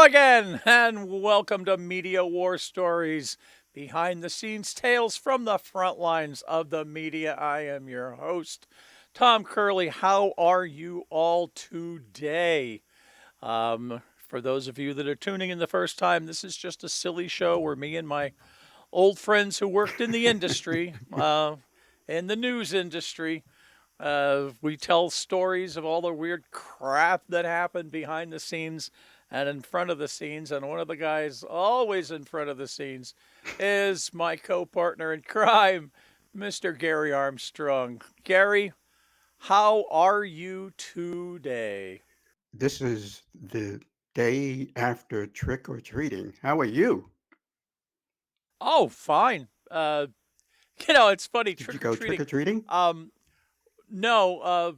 again, and welcome to Media War Stories, behind the scenes tales from the front lines of the media. I am your host, Tom Curley. How are you all today? For those of you that are tuning in the first time, this is just a silly show where me and my old friends who worked in the industry, in the news industry, we tell stories of all the weird crap that happened behind the scenes and in front of the scenes. And one of the guys always in front of the scenes is my co partner in crime, Mr. Gary Armstrong. Gary, how are you today? This is the day after trick or treating. How are you? Oh, fine. It's funny, Did you trick or go trick treating. or treating? Um, no,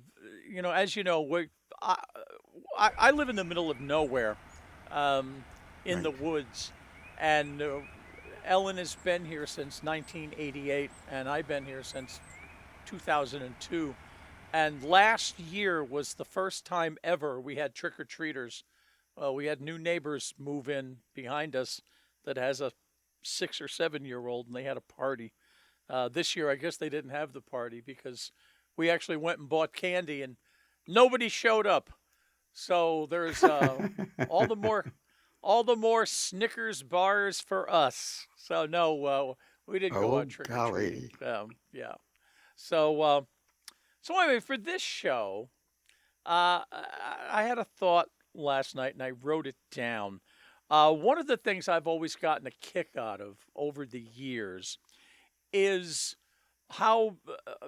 as you know, I, I live in the middle of nowhere, um, in the Right. woods, and Ellen has been here since 1988, and I've been here since 2002. And last year was the first time ever we had trick or treaters. We had new neighbors move in behind us that has a 6 or 7 year old, and they had a party. This year, I guess they didn't have the party because we actually went and bought candy, and nobody showed up. So there's all the more all the more Snickers bars for us. So no, we didn't go out Oh, trick or treating. golly. Yeah. So anyway, for this show, I had a thought last night and I wrote it down. One of the things I've always gotten a kick out of over the years is how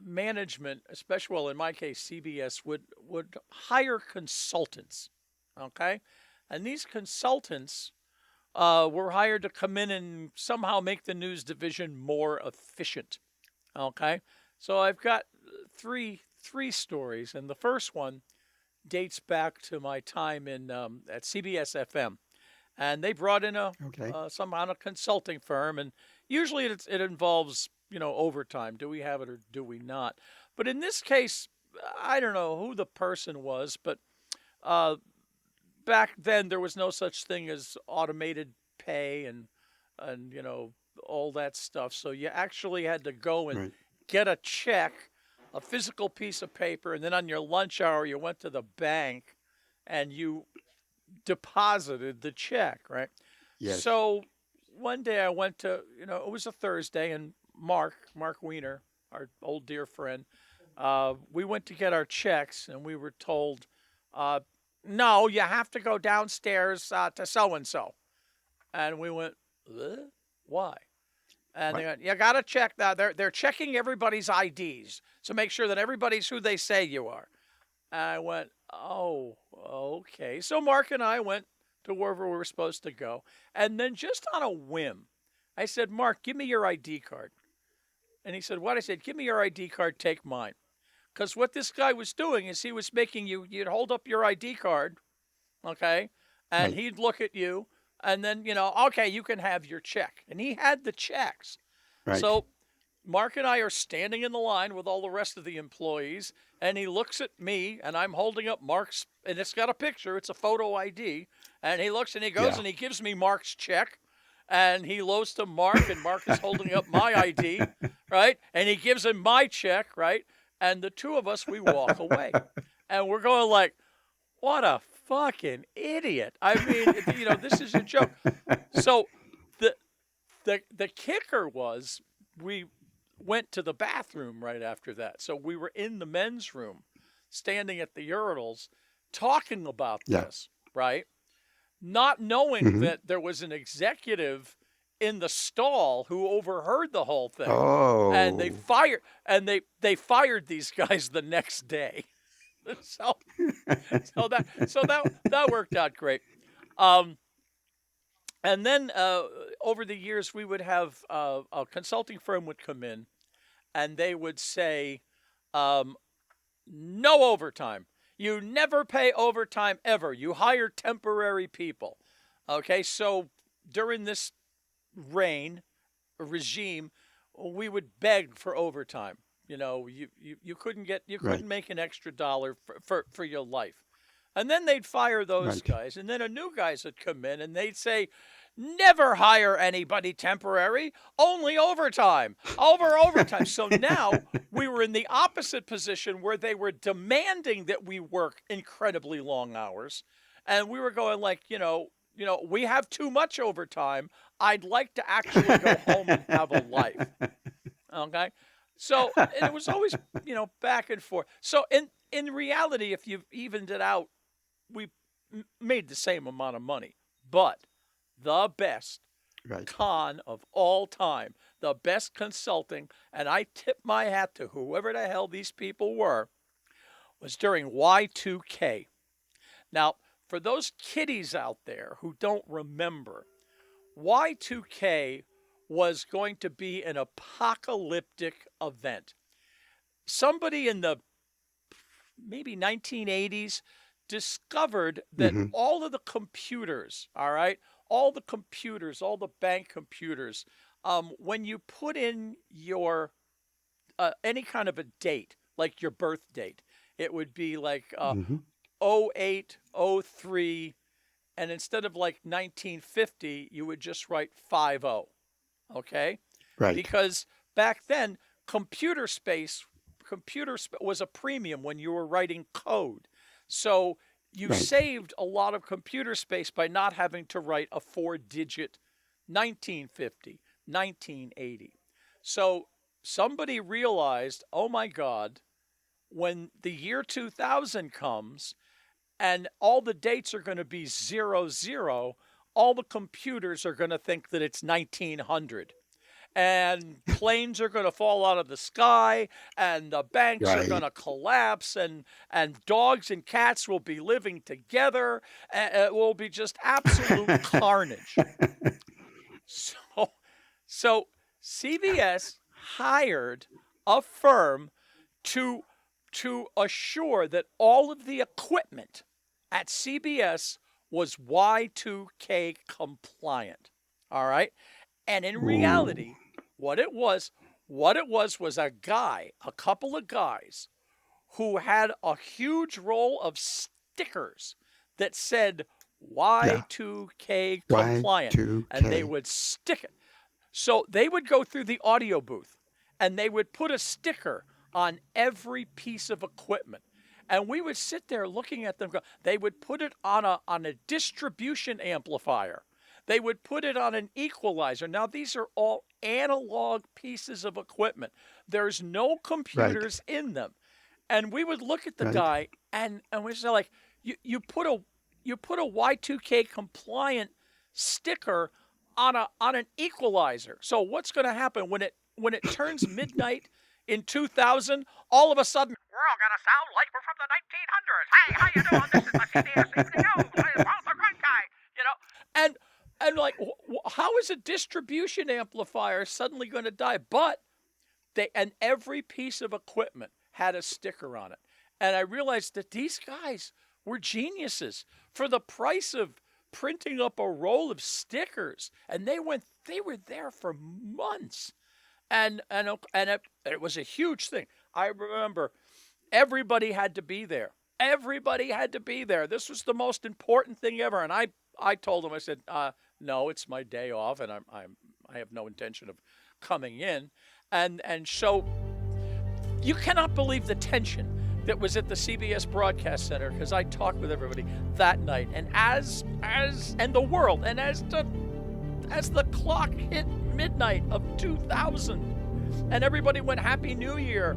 management, especially well in my case CBS, would hire consultants. Okay, and these consultants were hired to come in and somehow make the news division more efficient. Okay, so I've got three stories, and the first one dates back to my time in at CBS FM, and they brought in a Okay. some kind of consulting firm, and usually it involves overtime. Do we have it or do we not? But in this case, I don't know who the person was, but uh, back then there was no such thing as automated pay and all that stuff. So you actually had to go and Right. get a check, a physical piece of paper, and then on your lunch hour you went to the bank and you deposited the check, right? Yes. So one day I went to, it was a Thursday, and Mark Weiner, our old dear friend, we went to get our checks, and we were told, uh, no, you have to go downstairs to so and so. And we went, why? And they What? went, you got to check that. They're checking everybody's IDs. So make sure that everybody's who they say you are. And I went, oh, okay. So Mark and I went to wherever we were supposed to go. And then just on a whim, I said, Mark, give me your ID card. And he said, what? I said, give me your ID card, take mine. Because what this guy was doing is he was making you'd hold up your ID card, okay? And Right. he'd look at you, and then, okay, you can have your check. And he had the checks. Right. So Mark and I are standing in the line with all the rest of the employees, and he looks at me, and I'm holding up Mark's, and it's got a picture, it's a photo ID, and he looks and he goes Yeah. and he gives me Mark's check, and he lows to Mark, and Mark is holding up my ID, right? And he gives him my check, right? And the two of us, we walk away, and we're going like, what a fucking idiot! I mean, this is a joke. So the the kicker was we went to the bathroom right after that. So we were in the men's room, standing at the urinals, talking about Yeah. this, right? Not knowing Hmm. that there was an executive in the stall who overheard the whole thing, and they Oh. fired and they fired these guys the next day. so so that worked out great. Um, and then over the years, we would have a consulting firm would come in, and they would say, um, no overtime. You never pay overtime ever. You hire temporary people. Okay, so during this reign regime, we would beg for overtime. You couldn't Right. make an extra dollar for your life. And then they'd fire those Right. guys, and then a new guys would come in, and they'd say, never hire anybody temporary, only overtime, over overtime. So now we were in the opposite position where they were demanding that we work incredibly long hours, and we were going like, we have too much overtime. I'd like to actually go home and have a life. Okay. So and it was always, back and forth. So in reality, if you've evened it out, we made the same amount of money. But the best Right. con of all time, the best consulting, and I tip my hat to whoever the hell these people were, was during Y2K. Now, for those kiddies out there who don't remember, Y2K was going to be an apocalyptic event. Somebody in the maybe 1980s discovered that Hmm. all of the computers, all right, all the computers, all the bank computers, when you put in your any kind of a date, like your birth date, it would be like Hmm. 08, 03, and instead of like 1950, you would just write 50. Okay, Right. because back then was a premium when you were writing code. So you Right. saved a lot of computer space by not having to write a 4-digit 1950, 1980. So somebody realized, oh my God, when the year 2000 comes and all the dates are going to be 00, all the computers are going to think that it's 1900, and planes are going to fall out of the sky, and the banks are going Right. to collapse, and dogs and cats will be living together, and it will be just absolute carnage. So so CBS hired a firm to assure that all of the equipment at CBS was Y2K compliant. All right? And in Ooh. reality, what it was a couple of guys who had a huge roll of stickers that said Yeah. Y2K compliant, and they Y2K. would stick it. So they would go through the audio booth and they would put a sticker on every piece of equipment. And we would sit there looking at them. They would put it on a distribution amplifier. They would put it on an equalizer. Now, these are all analog pieces of equipment. There's no Right. computers in them. And we would look at the Right. guy and we say like, you put a Y2K compliant sticker on an equalizer. So what's going to happen when it turns midnight in 2000? All of a sudden, we're all going to sound like we're from the 1900s. Hey, how you doing? This is the CBS Evening News. Hey, Paul the Great Guy. You know, and like, how is a distribution amplifier suddenly going to die? But every piece of equipment had a sticker on it, and I realized that these guys were geniuses for the price of printing up a roll of stickers, and they were there for months, and it was a huge thing. I remember everybody had to be there. Everybody had to be there. This was the most important thing ever. And I told them, I said, no, it's my day off, and I have no intention of coming in. And so you cannot believe the tension that was at the CBS Broadcast Center, because I talked with everybody that night, and and the world, and as the clock hit midnight of 2000, and everybody went Happy New Year,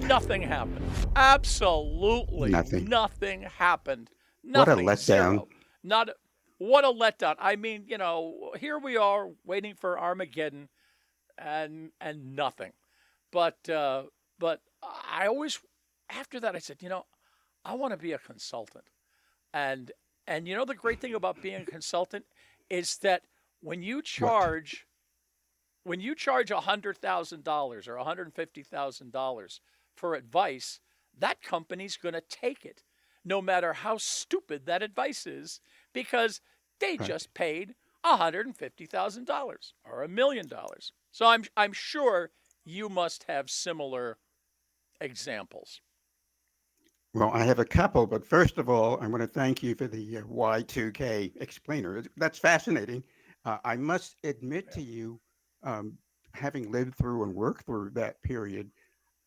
nothing happened. Absolutely Nothing. nothing happened. What a Nothing. letdown. Zero. Not What a letdown. I mean, here we are waiting for Armageddon, and nothing. But I always, after that, I said, I want to be a consultant. And the great thing about being a consultant is that when you What? charge $100,000 or $150,000 for advice, that company's going to take it, no matter how stupid that advice is, because they Right. just paid $150,000 or $1 million. So I'm sure you must have similar examples. Well, I have a couple, but first of all, I want to thank you for the Y2K explainer. That's fascinating. I must admit Yeah. to you, um, having lived through and worked through that period,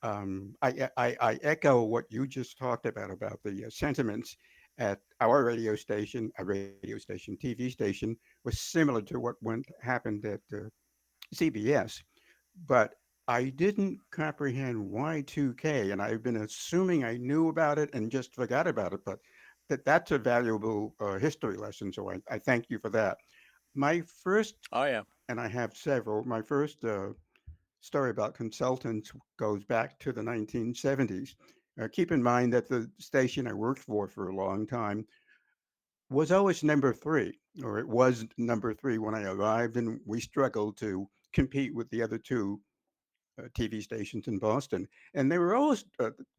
I echo what you just talked about the sentiments at our radio station, a radio station, TV station, was similar to what went happened at CBS. But I didn't comprehend Y2K, and I've been assuming I knew about it and just forgot about it. But that's a valuable history lesson, so I thank you for that. My first, Oh yeah. and I have several. My first story about consultants goes back to the 1970s. Keep in mind that the station I worked for a long time was always number three, or it was number three when I arrived, and we struggled to compete with the other two TV stations in Boston, and they were always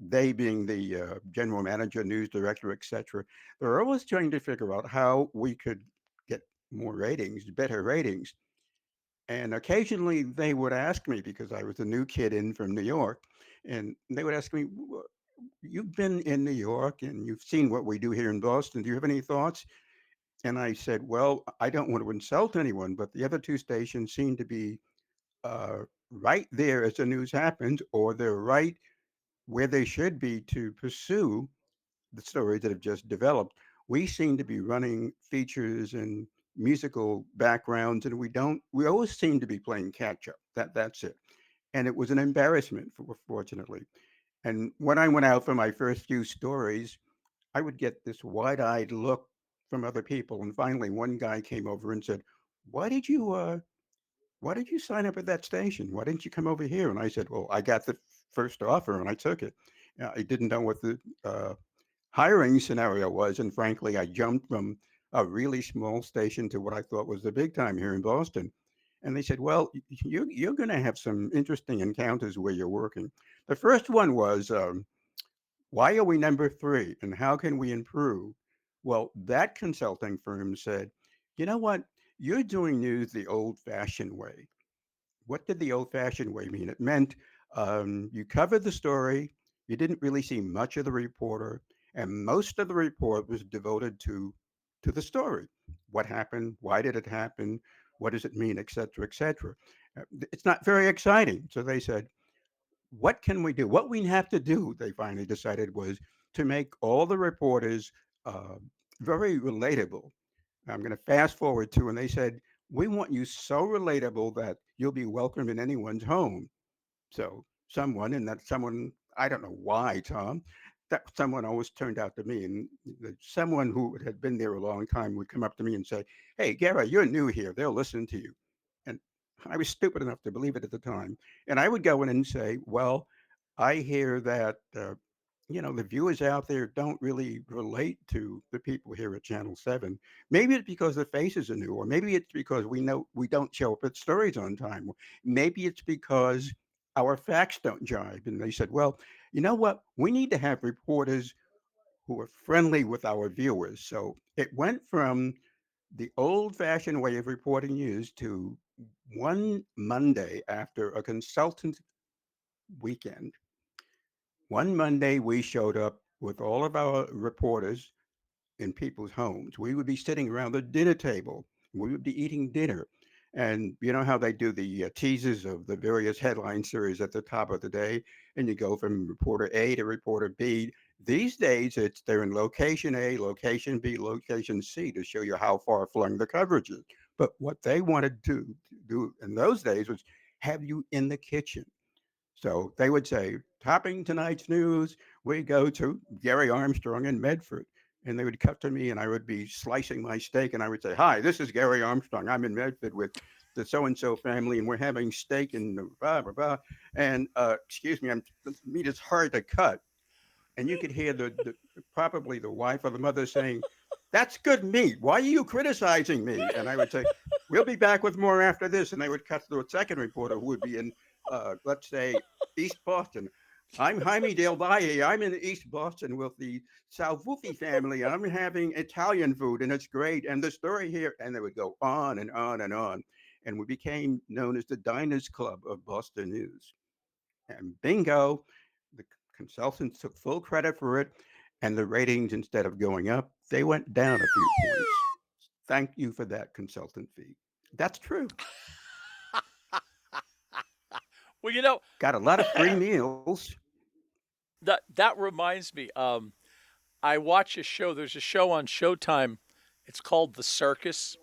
they being the general manager, news director, etc. They were always trying to figure out how we could get more ratings, better ratings. And occasionally they would ask me because I was a new kid in from New York, and they would ask me, "You've been in New York and you've seen what we do here in Boston. Do you have any thoughts?" And I said, "Well, I don't want to insult anyone, but the other two stations seem to be uh, right there as the news happens, or they're right where they should be to pursue the stories that have just developed. We seem to be running features and musical backgrounds, and we don't. We always seem to be playing catch up. That's it. And it was an embarrassment, fortunately. And when I went out for my first few stories, I would get this wide-eyed look from other people. And finally, one guy came over and said, "Why did you why did you sign up at that station? Why didn't you come over here?" And I said, "Well, I got the first offer and I took it. I didn't know what the hiring scenario was. And frankly, I jumped from a really small station to what I thought was the big time here in Boston." And they said, "Well, you're going to have some interesting encounters where you're working." The first one was, "Why are we number three and how can we improve?" Well, that consulting firm said, "You know what? You're doing news the old fashioned way." What did the old fashioned way mean? It meant you covered the story, you didn't really see much of the reporter, and most of the report was devoted to the story. What happened? Why did it happen? What does it mean? Et cetera, et cetera. It's not very exciting. So they said, what can we do? What we have to do, they finally decided, was to make all the reporters uh, very relatable. I'm going to fast forward to, and they said, "We want you so relatable that you'll be welcome in anyone's home." So someone, and that someone, I don't know why, Tom, that someone always turned out to me. And someone who had been there a long time would come up to me and say, "Hey, Gary, you're new here. They'll listen to you." And I was stupid enough to believe it at the time. And I would go in and say, "Well, I hear that the viewers out there don't really relate to the people here at Channel 7. Maybe it's because the faces are new, or maybe it's because we know we don't show up at stories on time. Maybe it's because our facts don't jibe." And they said, "Well, you know what? We need to have reporters who are friendly with our viewers." So it went from the old fashioned way of reporting news to one Monday after a consultant weekend. One Monday, we showed up with all of our reporters in people's homes. We would be sitting around the dinner table. We would be eating dinner. And you know how they do the teasers of the various headline series at the top of the day, and you go from reporter A to reporter B. These days, it's they're in location A, location B, location C to show you how far flung the coverage is. But what they wanted to do in those days was have you in the kitchen. So they would say, "Topping tonight's news, we go to Gary Armstrong in Medford." And they would cut to me, and I would be slicing my steak, and I would say, "Hi, this is Gary Armstrong. I'm in Medford with the so and so family, and we're having steak and blah, blah, blah. And excuse me, the meat is hard to cut." And you could hear the probably the wife or the mother saying, "That's good meat. Why are you criticizing me?" And I would say, "We'll be back with more after this." And they would cut to a second reporter who would be in, let's say, East Boston. "I'm Jaime Del Valle. I'm in East Boston with the Salvuti family. I'm having Italian food, and it's great. And the story here," and they would go on and on and on. And we became known as the Diners Club of Boston News. And bingo, the consultants took full credit for it. and the ratings, instead of going up, they went down a few points. Thank you for that consultant fee. That's true. Well, you know, Got a lot of free meals. that reminds me. I watch a show. There's a show on Showtime. It's called The Circus,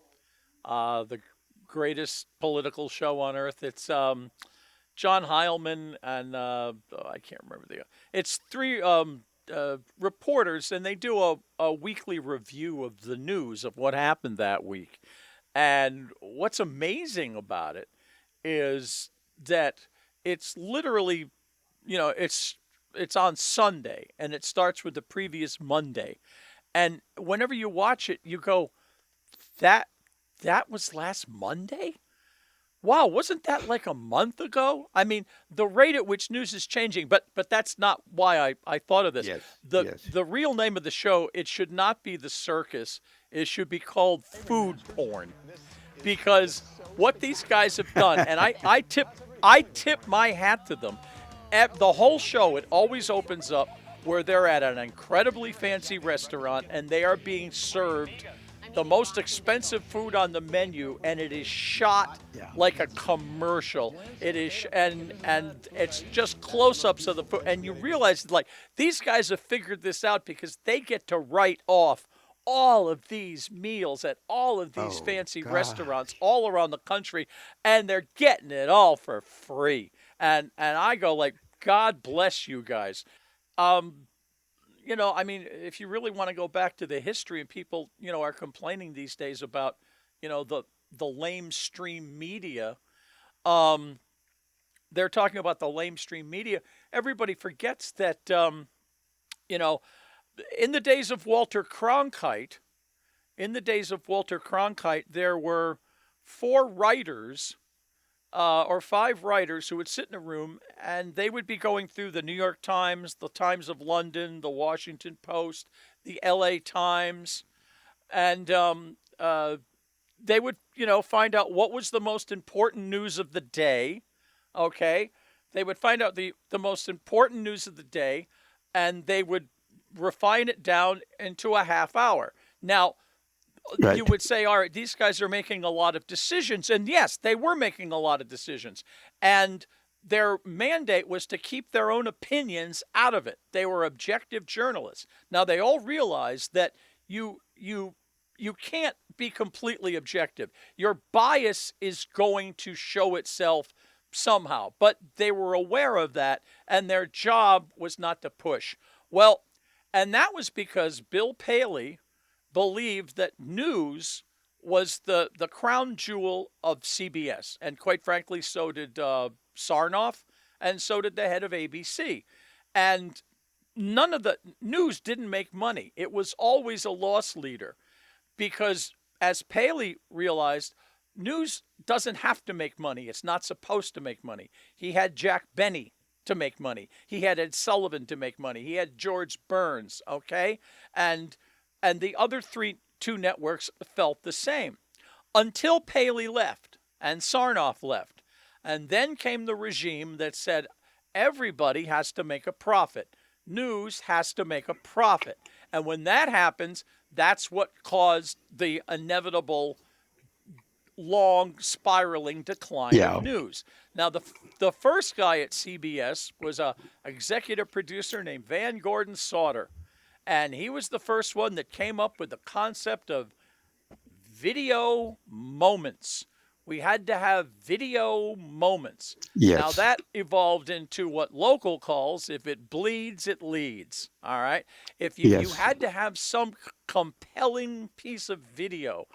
the greatest political show on earth. It's John Heilman and I can't remember the. It's three reporters, and they do a weekly review of the news of what happened that week. And what's amazing about it is that it's literally, it's on Sunday, and it starts with the previous Monday. And whenever you watch it, you go, that that was last Monday? Wow, wasn't that like a month ago? I mean, the rate at which news is changing, but that's not why I thought of this. Yes, The yes. the real name of the show, it should not be The Circus. It should be called Food Porn. Because what these guys have done, and I tip my hat to them. The whole show, it always opens up where they're at an incredibly fancy restaurant and they are being served the most expensive food on the menu, and it is shot Yeah. like a commercial. It is, and it's just close-ups of the food, and you realize like these guys have figured this out because they get to write off all of these meals at all of these Oh, fancy God. restaurants all around the country, and they're getting it all for free. And I go like, God bless you guys. Um, I mean, if you really want to go back to the history, and people, are complaining these days about, the lamestream media. Um, they're talking about the lamestream media. Everybody forgets that, you know, in the days of Walter Cronkite, there were four writers or five writers who would sit in a room and they would be going through the New York Times, the Times of London, the Washington Post, the LA Times, and they would, find out what was the most important news of the day. Okay. They would find out the most important news of the day and they would refine it down into a half hour. Now, Right. you would say, all right, these guys are making a lot of decisions. And yes, they were making a lot of decisions. And their mandate was to keep their own opinions out of it. They were objective journalists. Now they all realized that you can't be completely objective. Your bias is going to show itself somehow. But they were aware of that, and their job was not to push. Well, and that was because Bill Paley believed that news was the crown jewel of CBS. And quite frankly, so did Sarnoff, and so did the head of ABC. And none of the news didn't make money. It was always a loss leader because, as Paley realized, news doesn't have to make money. It's not supposed to make money. He had Jack Benny to make money. He had Ed Sullivan to make money. He had George Burns, okay? And the other two networks felt the same until Paley left and Sarnoff left. And then came the regime that said everybody has to make a profit. News has to make a profit. And when that happens, that's what caused the inevitable long spiraling decline Yeah. of news. Now, the first guy at CBS was a executive producer named Van Gordon Sauter. And he was the first one that came up with the concept of video moments. We had to have video moments. Now Yes. that evolved into what local calls, if it bleeds, it leads. All right. If you Yes. had to have some compelling piece of video,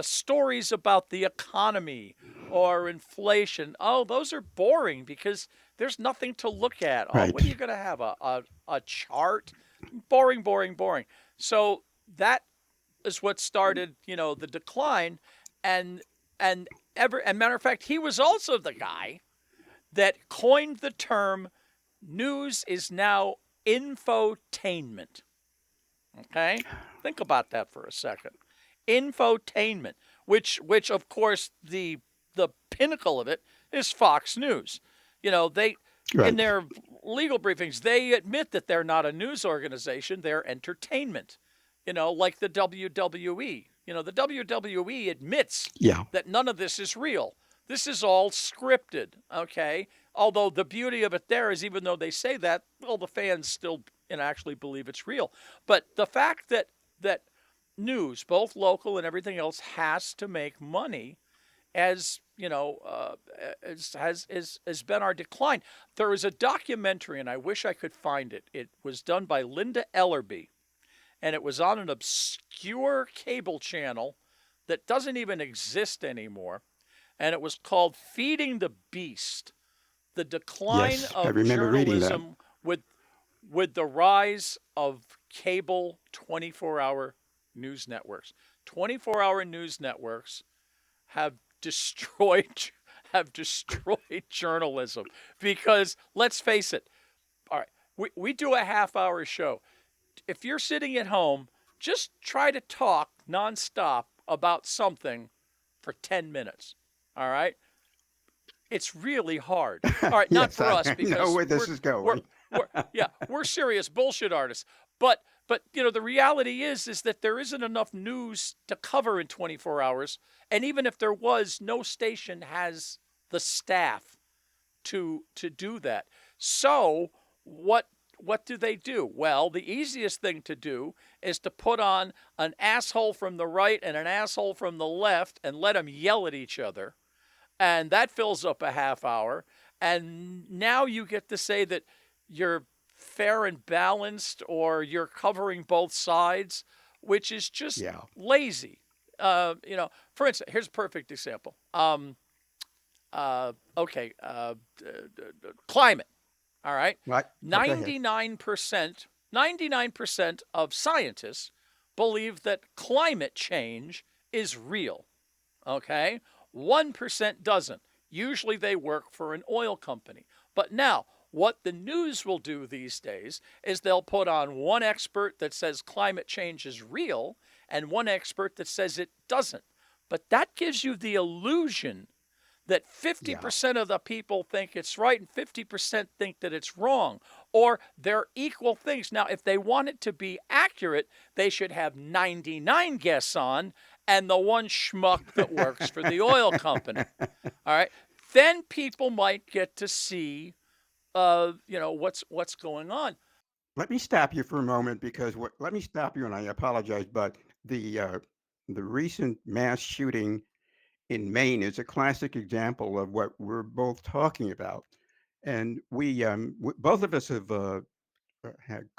stories about the economy or inflation. Oh, those are boring because there's nothing to look at. Oh, Right. what are you going to have? A chart? Boring, boring, boring. So that is what started, the decline. And and matter of fact, he was also the guy that coined the term news is now infotainment. Okay? Think about that for a second. Infotainment, which of course the pinnacle of it is Fox News. They in Right. their legal briefings. They admit that they're not a news organization, they're entertainment. Like the WWE. The WWE admits Yeah. that none of this is real. This is all scripted, okay? Although the beauty of it there is, even though they say that, well, the fans still actually believe it's real. But the fact that news, both local and everything else, has to make money, as has been our decline. There is a documentary, and I wish I could find it. It was done by Linda Ellerby, and it was on an obscure cable channel that doesn't even exist anymore. And it was called Feeding the Beast: The Decline Yes, I of remember reading that. Journalism with the Rise of Cable 24-hour news networks. 24-hour news networks have destroyed have destroyed journalism, because let's face it. All right, we do a half-hour show. If you're sitting at home, just try to talk nonstop about something for 10 minutes. All right? It's really hard. All right, not Yes, for I us, know because where this is we're going. we're serious bullshit artists. But the reality is that there isn't enough news to cover in 24 hours, and even if there was, no station has the staff to do that. So what do they do? Well, the easiest thing to do is to put on an asshole from the right and an asshole from the left and let them yell at each other, and that fills up a half hour. And now you get to say that you're fair and balanced, or you're covering both sides, which is just Yeah. lazy. For instance, here's a perfect example. Okay, climate. All right, Right. Oh, go ahead. 99% of scientists believe that climate change is real. Okay, 1% doesn't. Usually they work for an oil company. But now, what the news will do these days is they'll put on one expert that says climate change is real and one expert that says it doesn't. But that gives you the illusion that Yeah. 50% of the people think it's right and 50% think that it's wrong, or they're equal things. Now, if they want it to be accurate, they should have 99 guests on and the one schmuck that works for the oil company. All right. Then people might get to see, what's going on. Let me stop you for a moment because let me stop you, and I apologize, but the recent mass shooting in Maine is a classic example of what we're both talking about. And both of us have had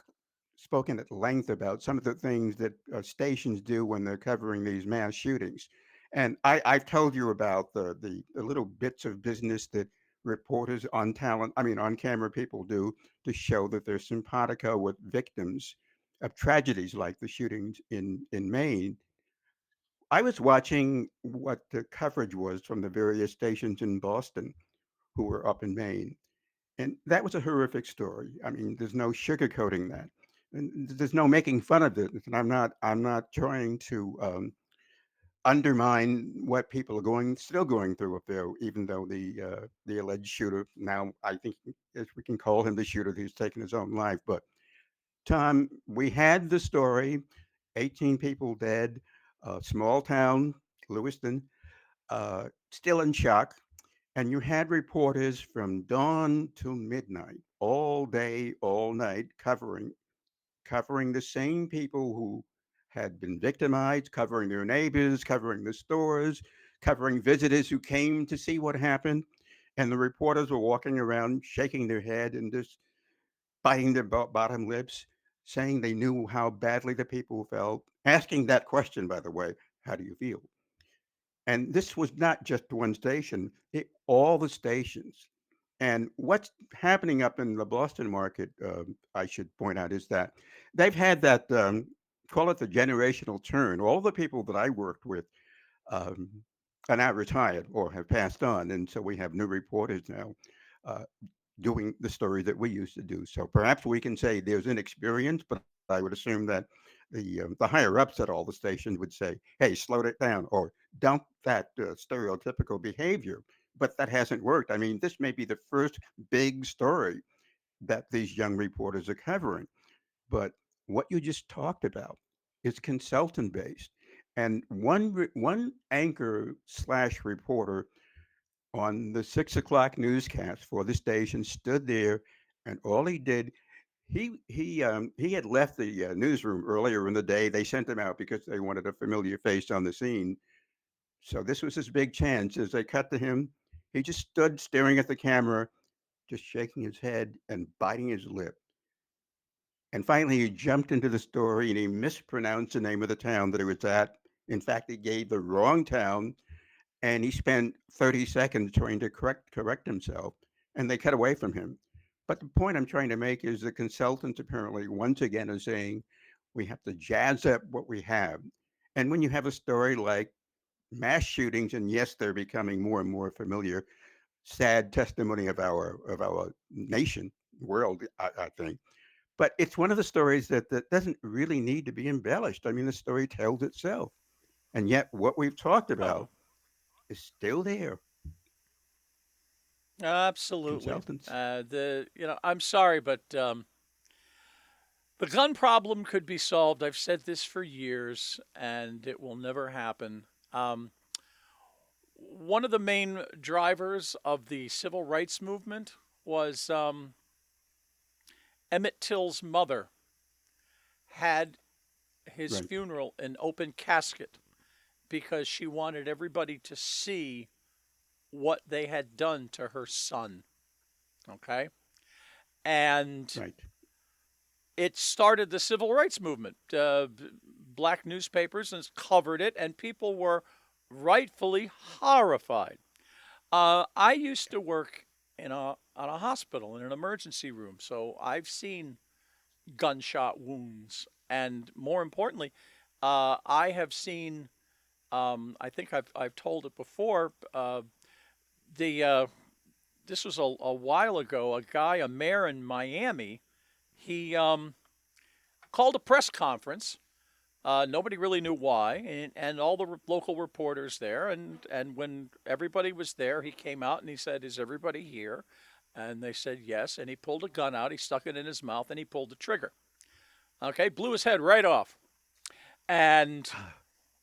spoken at length about some of the things that stations do when they're covering these mass shootings. And I've told you about the little bits of business that reporters on camera people do to show that they're simpatico with victims of tragedies like the shootings in Maine. I was watching what the coverage was from the various stations in Boston who were up in Maine. And that was a horrific story. I mean, there's no sugarcoating that. And there's no making fun of it. And I'm not trying to undermine what people are still going through up there, even though the alleged shooter, now I think if we can call him the shooter, who's taken his own life. But Tom, we had the story, 18 people dead, small town, Lewiston, still in shock. And you had reporters from dawn till midnight, all day, all night, covering the same people who had been victimized, covering their neighbors, covering the stores, covering visitors who came to see what happened. And the reporters were walking around shaking their head and just biting their bottom lips, saying they knew how badly the people felt, asking that question, by the way, how do you feel? And this was not just one station, all the stations. And what's happening up in the Boston market, I should point out, is that they've had that, call it the generational turn. All the people that I worked with um, are now retired or have passed on. And so we have new reporters now uh, doing the story that we used to do. So perhaps we can say there's inexperience, but I would assume that the higher ups at all the stations would say, "Hey, slow it down," or "Dump that stereotypical behavior." But that hasn't worked. I mean, this may be the first big story that these young reporters are covering. But what you just talked about is consultant based. And one anchor slash reporter on the 6 o'clock newscast for the station stood there, and all he did, he had left the newsroom earlier in the day. They sent him out because they wanted a familiar face on the scene. So this was his big chance. As they cut to him, he just stood staring at the camera, just shaking his head and biting his lip. And finally, he jumped into the story and he mispronounced the name of the town that he was at. In fact, he gave the wrong town, and he spent 30 seconds trying to correct himself, and they cut away from him. But the point I'm trying to make is the consultants apparently once again are saying we have to jazz up what we have. And when you have a story like mass shootings, and yes, they're becoming more and more familiar, sad testimony of our nation, world, I think. But it's one of the stories that doesn't really need to be embellished. I mean, the story tells itself. And yet, what we've talked Oh, about is still there. absolutely. Consultants. I'm sorry, but the gun problem could be solved. I've said this for years, and it will never happen. One of the main drivers of the civil rights movement was Emmett Till's mother had his Right. funeral an open casket because she wanted everybody to see what they had done to her son. Okay. And Right. it started the civil rights movement. Black newspapers covered it, and people were rightfully horrified. I used to work on a hospital in an emergency room, so I've seen gunshot wounds, and more importantly, I have seen. I think I've told it before. The This was a while ago. A mayor in Miami, he called a press conference. Nobody really knew why, and all the local reporters there, and when everybody was there, he came out and he said, "Is everybody here?" And they said yes. And he pulled a gun out, he stuck it in his mouth, and he pulled the trigger. Okay, blew his head right off. And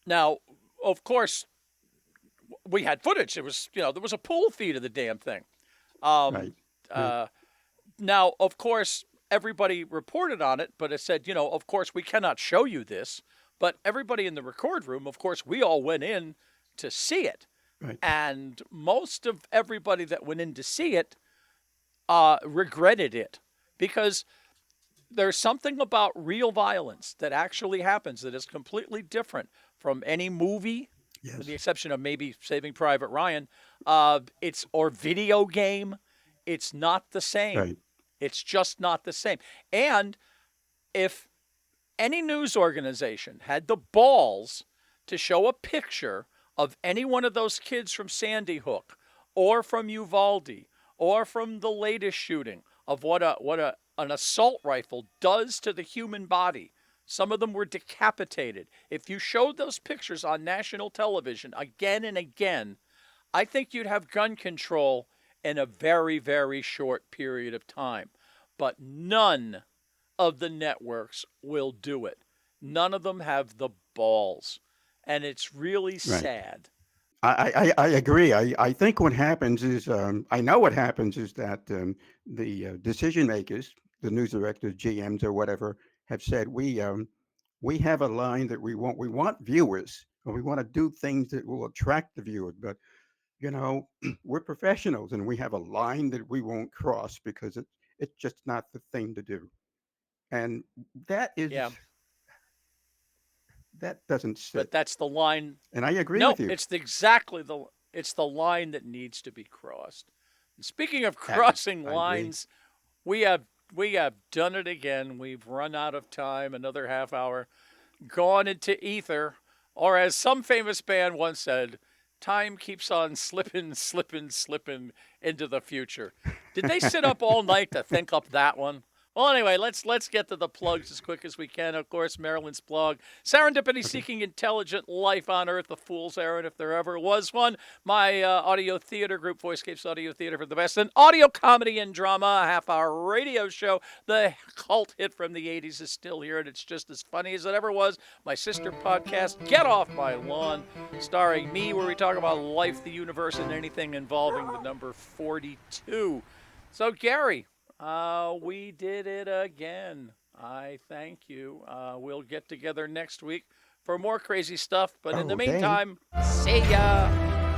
now, of course, we had footage. It was, there was a pool feed of the damn thing. Um, Right. Right. uh, Now, of course, everybody reported on it, but it said, of course, we cannot show you this. But everybody in the record room, of course, we all went in to see it. Right. And most of everybody that went in to see it regretted it because there's something about real violence that actually happens that is completely different from any movie, with the Yes. exception of maybe Saving Private Ryan. It's or video game. It's not the same. Right. It's just not the same. And if any news organization had the balls to show a picture of any one of those kids from Sandy Hook or from Uvalde or from the latest shooting of what an assault rifle does to the human body. Some of them were decapitated. If you showed those pictures on national television again and again, I think you'd have gun control in a very, very short period of time. But none of the networks will do it. None of them have the balls. And it's really Right. sad. I agree. I think what happens is, I know what happens is that the decision makers, the news directors, GMs, or whatever, have said we have a line that we want. We want viewers, and we want to do things that will attract the viewers. But you know, we're professionals, and we have a line that we won't cross because it's just not the thing to do. And that is Yeah, that doesn't but sit. that's the line. And I agree No, with you. it's the line that needs to be crossed. And speaking of I crossing I agree. lines, we have we have done it again. We've run out of time, another half hour, gone into ether, or as some famous band once said, time keeps on slipping, slipping, slipping into the future. Did they sit up all night to think up that one? Well, anyway, let's get to the plugs as quick as we can. Of course, Marilyn's blog, Serendipity Okay. Seeking Intelligent Life on Earth, a Fool's Errand, if there ever was one. My audio theater group, Voicescapes Audio Theater for the Best, an audio comedy and drama, a half-hour radio show. The cult hit from the 80s is still here, and it's just as funny as it ever was. My sister podcast, Get Off My Lawn, starring me, where we talk about life, the universe, and anything involving the number 42. So, Gary, we did it again. I thank you. We'll get together next week for more crazy stuff. But in the Oh, dang. meantime, see ya.